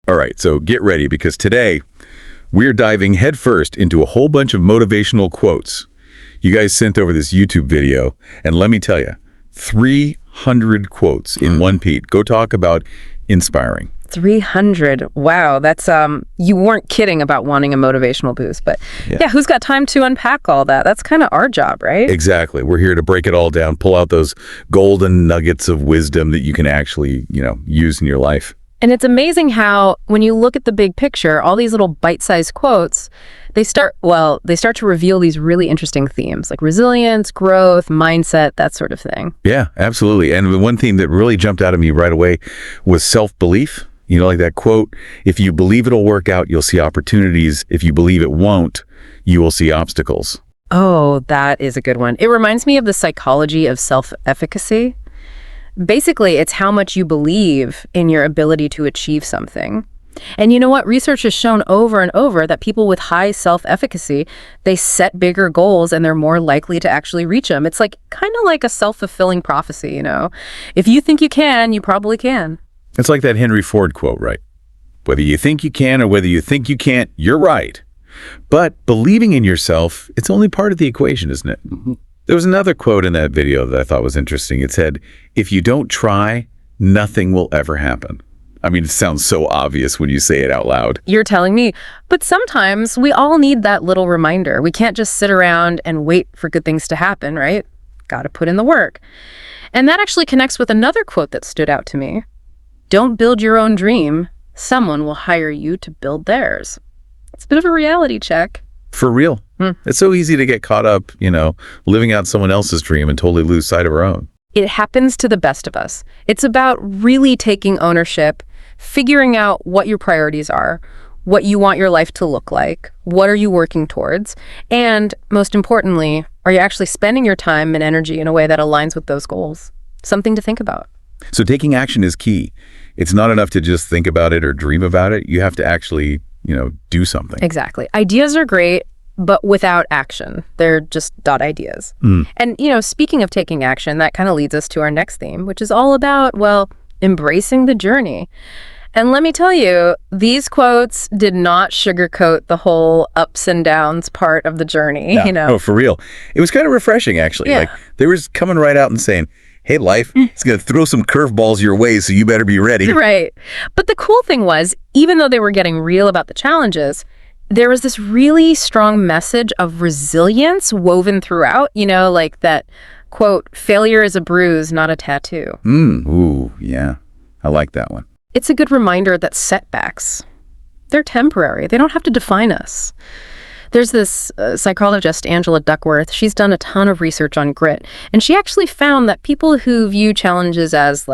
All right, so get ready because today we're diving headfirst into a whole bunch of motivational quotes. You guys sent over this YouTube video, and let me tell you, 300 quotes in one Pete. Go talk about inspiring. 300. Wow, that's you weren't kidding about wanting a motivational boost, but yeah, who's got time to unpack all that? That's kind of our job, right? Exactly. We're here to break it all down, pull out those golden nuggets of wisdom that you can actually, use in your life. And it's amazing how when you look at the big picture, all these little bite-sized quotes, they start to reveal these really interesting themes like resilience, growth, mindset, that sort of thing. Yeah, absolutely. And the one theme that really jumped out at me right away was self-belief. Like that quote, if you believe it'll work out, you'll see opportunities. If you believe it won't, you will see obstacles. Oh, that is a good one. It reminds me of the psychology of self-efficacy. Basically, it's how much you believe in your ability to achieve something. And you know what? Research has shown over and over that people with high self-efficacy, they set bigger goals and they're more likely to actually reach them. It's kind of like a self-fulfilling prophecy, If you think you can, you probably can. It's like that Henry Ford quote, right? Whether you think you can or whether you think you can't, you're right. But believing in yourself, it's only part of the equation, isn't it? Mm-hmm. There was another quote in that video that I thought was interesting. It said, if you don't try, nothing will ever happen. I mean, it sounds so obvious when you say it out loud. You're telling me. But sometimes we all need that little reminder. We can't just sit around and wait for good things to happen, right? Got to put in the work. And that actually connects with another quote that stood out to me. Don't build your own dream. Someone will hire you to build theirs. It's a bit of a reality check. For real. It's so easy to get caught up, living out someone else's dream and totally lose sight of our own. It happens to the best of us. It's about really taking ownership, figuring out what your priorities are, what you want your life to look like, what are you working towards, and most importantly, are you actually spending your time and energy in a way that aligns with those goals? Something to think about. So taking action is key. It's not enough to just think about it or dream about it. You have to actually, do something. Exactly. Ideas are great, but without action, they're just ideas. And, speaking of taking action, that kind of leads us to our next theme, which is all about, embracing the journey. And let me tell you, these quotes did not sugarcoat the whole ups and downs part of the journey, Oh, for real. It was kind of refreshing, actually. Yeah. They were coming right out and saying, hey, life, it's going to throw some curveballs your way, so you better be ready. Right. But the cool thing was, even though they were getting real about the challenges, there was this really strong message of resilience woven throughout, like that quote, failure is a bruise, not a tattoo. Ooh, yeah. I like that one. It's a good reminder that setbacks, they're temporary. They don't have to define us. There's this psychologist, Angela Duckworth. She's done a ton of research on grit, and she actually found that people who view challenges as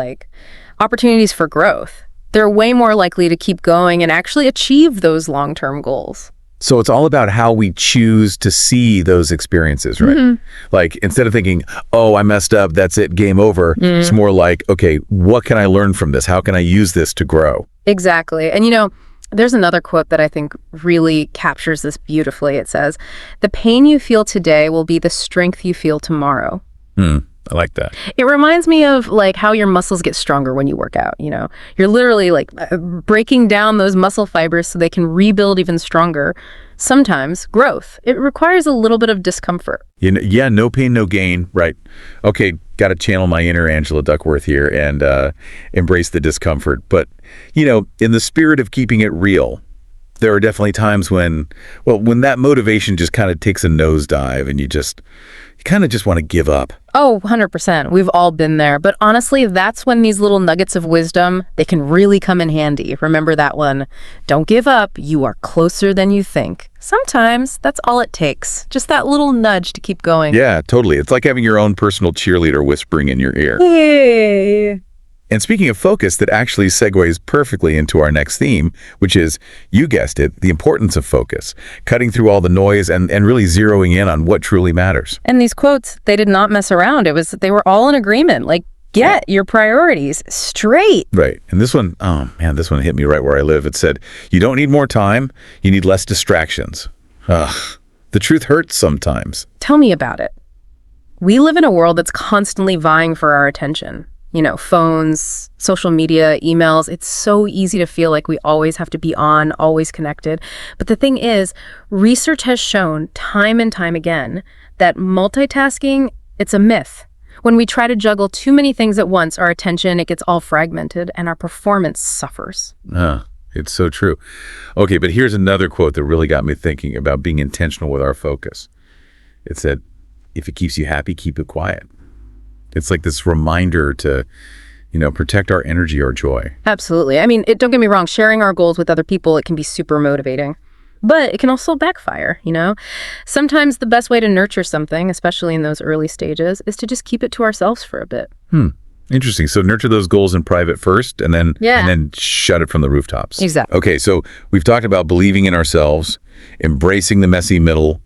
opportunities for growth, they're way more likely to keep going and actually achieve those long-term goals. So it's all about how we choose to see those experiences, right? Mm-hmm. Instead of thinking, oh, I messed up, that's it, game over. It's more like, okay, what can I learn from this? How can I use this to grow? Exactly. And there's another quote that I think really captures this beautifully. It says, the pain you feel today will be the strength you feel tomorrow. I like that. It reminds me of how your muscles get stronger when you work out. You're literally breaking down those muscle fibers so they can rebuild even stronger. Sometimes growth, it requires a little bit of discomfort. Yeah, no pain, no gain. Right. Okay, got to channel my inner Angela Duckworth here and embrace the discomfort. But, in the spirit of keeping it real, there are definitely times when that motivation just kind of takes a nosedive and you kind of just want to give up. Oh, 100%. We've all been there. But honestly, that's when these little nuggets of wisdom, they can really come in handy. Remember that one. Don't give up. You are closer than you think. Sometimes that's all it takes. Just that little nudge to keep going. Yeah, totally. It's like having your own personal cheerleader whispering in your ear. Hey. And speaking of focus, that actually segues perfectly into our next theme, which is, you guessed it, the importance of focus, cutting through all the noise and really zeroing in on what truly matters. And these quotes, they did not mess around. They were all in agreement. Get your priorities straight. Right. And this one, oh man, this one hit me right where I live. It said, you don't need more time, you need less distractions. Ugh, the truth hurts sometimes. Tell me about it. We live in a world that's constantly vying for our attention. phones, social media, emails. It's so easy to feel like we always have to be on, always connected. But the thing is, research has shown time and time again that multitasking, it's a myth. When we try to juggle too many things at once, our attention, it gets all fragmented and our performance suffers. It's so true. Okay, but here's another quote that really got me thinking about being intentional with our focus. It said, if it keeps you happy, keep it quiet. It's like this reminder to, protect our energy or joy. Absolutely. I mean, don't get me wrong, sharing our goals with other people, it can be super motivating. But it can also backfire, Sometimes the best way to nurture something, especially in those early stages, is to just keep it to ourselves for a bit. Interesting. So nurture those goals in private first and then shut it from the rooftops. Exactly. Okay, so we've talked about believing in ourselves, embracing the messy middle,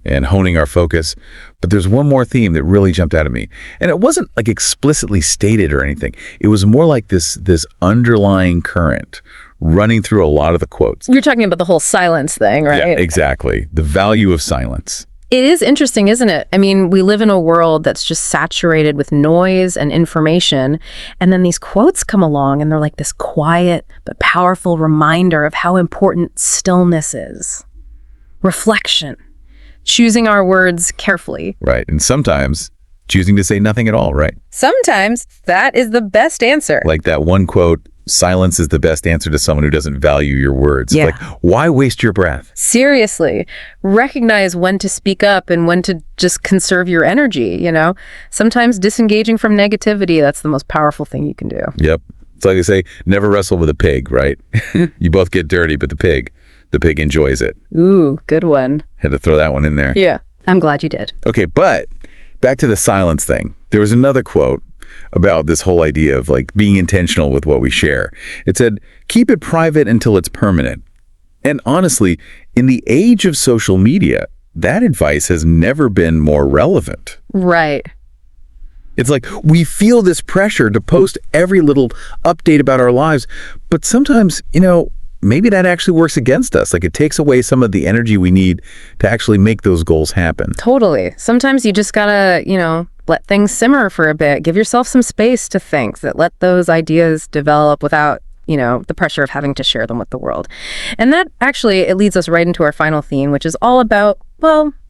and honing our focus. But there's one more theme that really jumped out at me. And it wasn't like explicitly stated or anything. It was more like this underlying current running through a lot of the quotes. You're talking about the whole silence thing, right? Yeah, exactly. The value of silence. It is interesting, isn't it? I mean, we live in a world that's just saturated with noise and information. And then these quotes come along and they're like this quiet but powerful reminder of how important stillness is. Reflection. Choosing our words carefully. Right. And sometimes choosing to say nothing at all, right? Sometimes that is the best answer. Like that one quote, silence is the best answer to someone who doesn't value your words. Yeah. Like, why waste your breath? Seriously. Recognize when to speak up and when to just conserve your energy, Sometimes disengaging from negativity, that's the most powerful thing you can do. Yep. It's like they say, never wrestle with a pig, right? You both get dirty, but the pig enjoys it. Ooh, good one. Had to throw that one in there. Yeah. I'm glad you did. Okay, but back to the silence thing. There was another quote about this whole idea of like being intentional with what we share. It said, keep it private until it's permanent. And honestly, in the age of social media, that advice has never been more relevant. Right. It's like we feel this pressure to post every little update about our lives, but sometimes, maybe that actually works against us. Like it takes away some of the energy we need to actually make those goals happen. Totally. Sometimes you just gotta, let things simmer for a bit. Give yourself some space to think, that let those ideas develop without, the pressure of having to share them with the world. And that actually, it leads us right into our final theme, which is all about,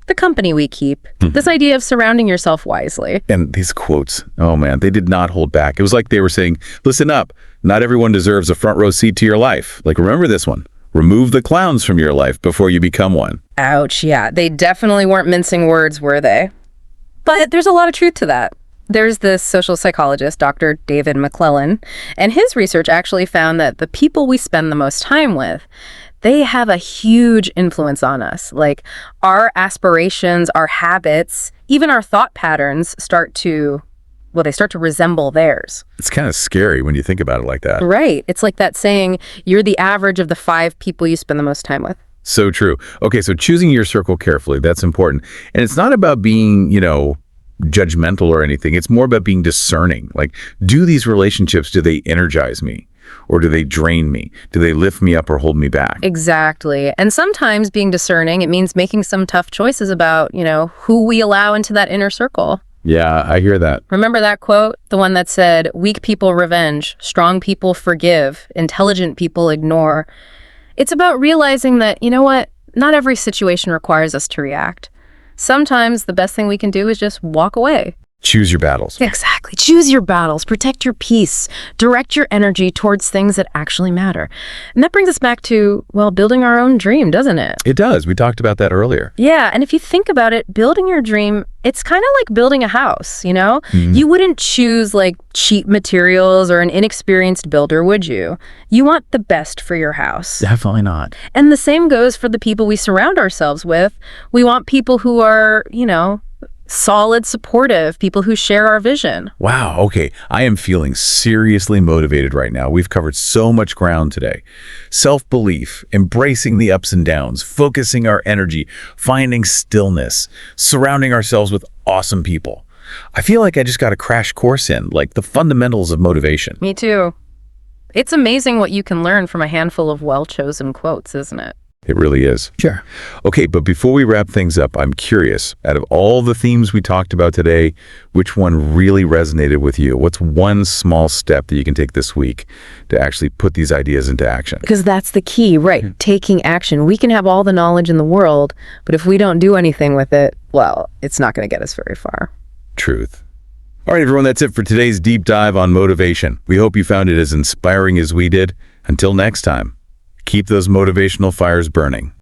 the company we keep. This idea of surrounding yourself wisely. And these quotes, oh man, they did not hold back. It was like they were saying, listen up, not everyone deserves a front row seat to your life. Like, remember this one. Remove the clowns from your life before you become one. Ouch, yeah. They definitely weren't mincing words, were they? But there's a lot of truth to that. There's this social psychologist, Dr. David McClellan, and his research actually found that the people we spend the most time with, they have a huge influence on us. Like our aspirations, our habits, even our thought patterns start to resemble theirs. It's kind of scary when you think about it like that. Right. It's like that saying, you're the average of the 5 people you spend the most time with. So true. Okay, so choosing your circle carefully, that's important. And it's not about being, judgmental or anything. It's more about being discerning. Like, do these relationships, do they energize me? Or do they drain me? Do they lift me up or hold me back? Exactly. And sometimes being discerning, it means making some tough choices about, who we allow into that inner circle. Yeah, I hear that. Remember that quote? The one that said, weak people revenge, strong people forgive, intelligent people ignore. It's about realizing that, not every situation requires us to react. Sometimes the best thing we can do is just walk away. Choose your battles. Exactly. Choose your battles. Protect your peace. Direct your energy towards things that actually matter. And that brings us back to, building our own dream, doesn't it? It does. We talked about that earlier. Yeah. And if you think about it, building your dream, it's kind of like building a house, You wouldn't choose like cheap materials or an inexperienced builder, would you? You want the best for your house. Definitely not. And the same goes for the people we surround ourselves with. We want people who are, solid, supportive, people who share our vision. Wow. Okay. I am feeling seriously motivated right now. We've covered so much ground today. Self-belief, embracing the ups and downs, focusing our energy, finding stillness, surrounding ourselves with awesome people. I feel like I just got a crash course in, like the fundamentals of motivation. Me too. It's amazing what you can learn from a handful of well-chosen quotes, isn't it? It really is. Sure. Okay, but before we wrap things up, I'm curious, out of all the themes we talked about today, which one really resonated with you? What's one small step that you can take this week to actually put these ideas into action? Because that's the key, right? Taking action. We can have all the knowledge in the world, but if we don't do anything with it, well, it's not going to get us very far. Truth. All right, everyone, that's it for today's deep dive on motivation. We hope you found it as inspiring as we did. Until next time, keep those motivational fires burning.